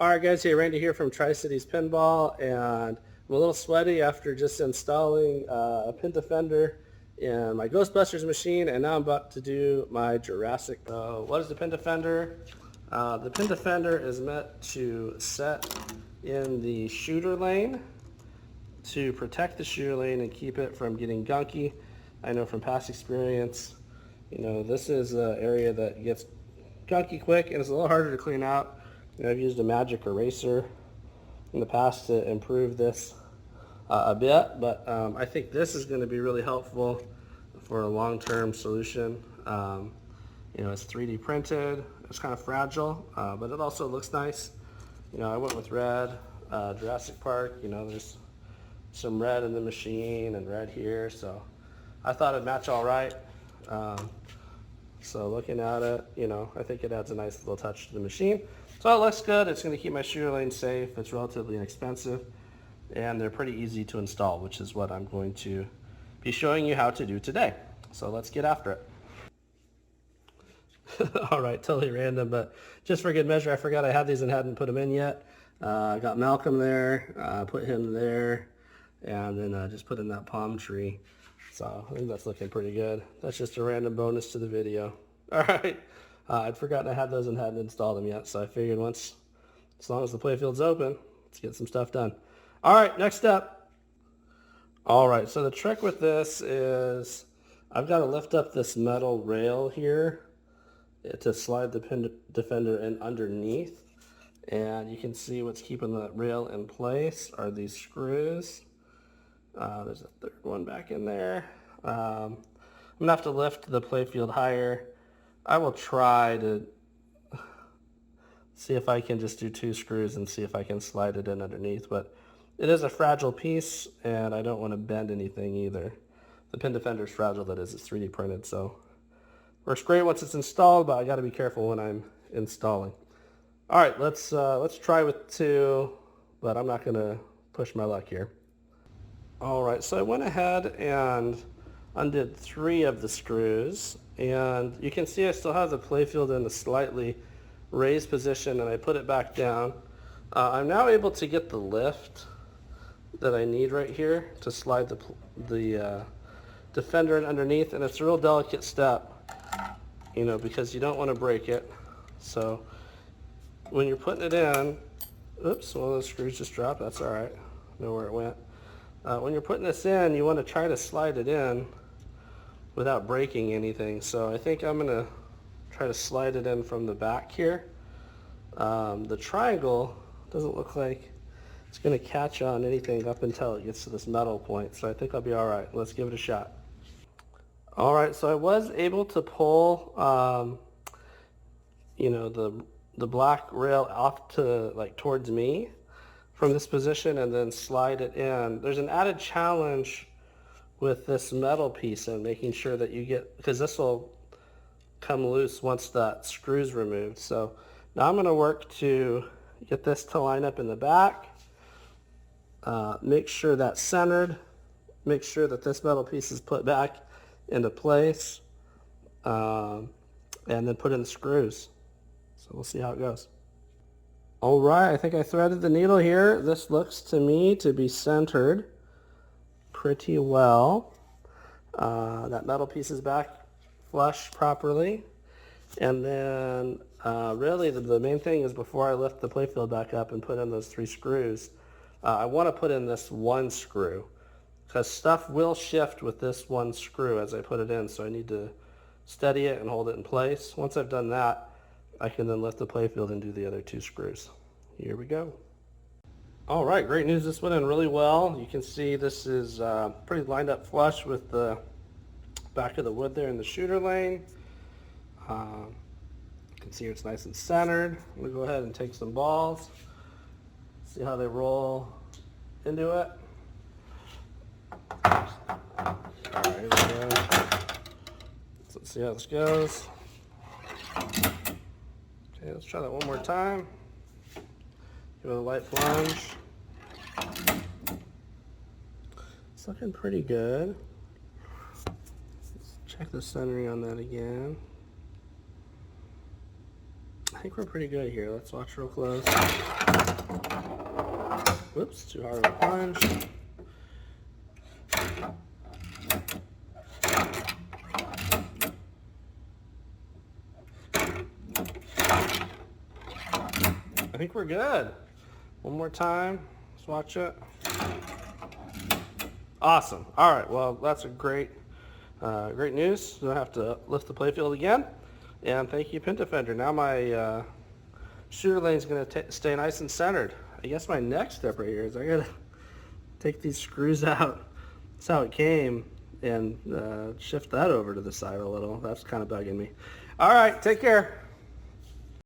Alright guys, hey, Randy here from Tri-Cities Pinball, and I'm a little sweaty after just installing a Pindefender in my Ghostbusters machine, and now I'm about to do my Jurassic. What is the Pindefender? The Pindefender is meant to set in the shooter lane to protect the shooter lane and keep it from getting gunky. I know from past experience, this is an area that gets gunky quick and it's a little harder to clean out. I've used a magic eraser in the past to improve this a bit, but I think this is going to be really helpful for a long-term solution. It's 3D printed, it's kind of fragile, but it also looks nice. I went with red, Jurassic Park, there's some red in the machine and red here, so I thought it'd match all right. So looking at it, I think it adds a nice little touch to the machine. So it looks good. It's going to keep my shooter lane safe. It's relatively inexpensive, and they're pretty easy to install, which is what I'm going to be showing you how to do today. So let's get after it. All right, totally random, but just for good measure, I forgot I had these and hadn't put them in yet. I got Malcolm there, put him there, and then just put in that palm tree. So I think that's looking pretty good. That's just a random bonus to the video. All right. I'd forgotten I had those and hadn't installed them yet, so I figured as long as the playfield's open, let's get some stuff done. All right, next step. All right, so the trick with this is I've got to lift up this metal rail here to slide the Pindefender in underneath, and you can see what's keeping the rail in place are these screws. There's a third one back in there. I'm gonna have to lift the playfield higher. I will try to see if I can just do 2 screws and see if I can slide it in underneath, but it is a fragile piece and I don't want to bend anything either. The Pindefender is fragile, that is, it's 3D printed, so works great once it's installed, but I got to be careful when I'm installing. All right, let's try with 2, but I'm not gonna push my luck here. All right, so I went ahead and undid 3 of the screws, and you can see I still have the playfield in a slightly raised position, and I put it back down. I'm now able to get the lift that I need right here to slide the Defender in underneath, and it's a real delicate step, because you don't want to break it. So when you're putting it in, oops, one of those screws just dropped, that's all right, I know where it went. When you're putting this in, you want to try to slide it in without breaking anything. So I think I'm going to try to slide it in from the back here. The triangle doesn't look like it's going to catch on anything up until it gets to this metal point. So I think I'll be all right. Let's give it a shot. All right, so I was able to pull, the black rail off to towards me from this position and then slide it in. There's an added challenge with this metal piece and making sure that you get, because this will come loose once that screw's removed. So now I'm going to work to get this to line up in the back, make sure that's centered, make sure that this metal piece is put back into place, and then put in the screws. So we'll see how it goes. All right, I think I threaded the needle here. This looks to me to be centered pretty well. That metal piece is back flush properly. And then really the main thing is before I lift the playfield back up and put in those 3 screws, I want to put in this 1 screw because stuff will shift with this 1 screw as I put it in. So I need to steady it and hold it in place. Once I've done that, I can then lift the playfield and do the other 2 screws. Here we go. All right, great news. This went in really well. You can see this is pretty lined up flush with the back of the wood there in the shooter lane. You can see it's nice and centered. I'm going to go ahead and take some balls, see how they roll into it. All right, here we go. So let's see how this goes. Okay, let's try that one more time. Give it a light plunge. It's looking pretty good. Let's check the centering on that again. think we're pretty good here. Let's watch real close. Whoops, too hard of a plunge. I think we're good. One more time. Let's watch it. Awesome. All right. Well, that's a great news. Don't have to lift the playfield again. And thank you, Pindefender. Now my shooter lane is going to stay nice and centered. I guess my next step right here is I got to take these screws out. That's how it came, and shift that over to the side a little. That's kind of bugging me. All right. Take care.